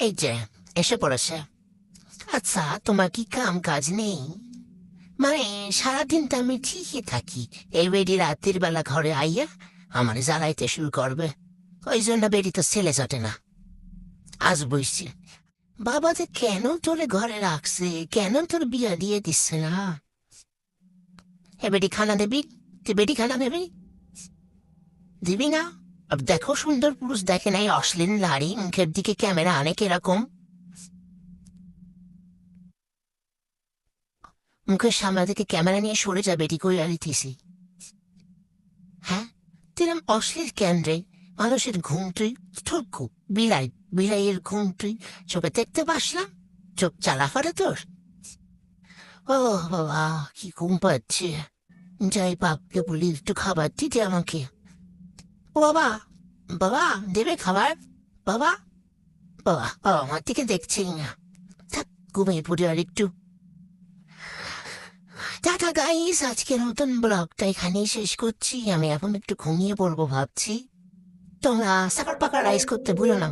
এই যে এসে পড়েছে। আচ্ছা, তোমার কি কাম কাজ নেই? মানে সারাদিন তো আমি ঠিকই থাকি, এই বেডি রাতের বেলা ঘরে আইয়া আমার জ্বালাইতে শুরু করবে। ওই জন্য বেডি তো ছেলে চটে না। আজ বুঝছি বাবা যে কেন তোরে ঘরে রাখছে, কেন তোর বিয়া দিয়ে দিচ্ছে না। এ বেডি খানা দেবি? তুই বেডি খানা দেবি? দিবি না? আর দেখো, সুন্দর পুরুষ দেখে নাই অশ্লীল নারী মুখের দিকে ক্যামেরা আনে কিরকম। মুখের সামনে থেকে ক্যামেরা নিয়ে সরে যা, বেটি কইরা দিতেছি। হ্যাঁ, তিরাম অশ্লীল কেন রে? মানুষের ঘুম তুই ঠুকু বিলাই, বিলাইয়ের ঘুম তুই চোখে দেখতে পাস না? চোখ চালা ফারে তোর? ও বাবা, কি ঘুম পাচ্ছে। যাই বাপকে বলি একটু খাবার দিতে আমাকে। ও বাবা, বাবা দেবে খাবার? বাবা, বাবা, বাবা আমার দিকে দেখছি না। থাক, ঘুমিয়ে পড়ি আর একটু। টাটা গাইস, আজকের নতুন ব্লগটা এখানেই শেষ করছি। আমি এখন একটু ঘুমিয়ে পড়বো ভাবছি। তোমরা সাকার পাকা রাইস করতে ভুলো না।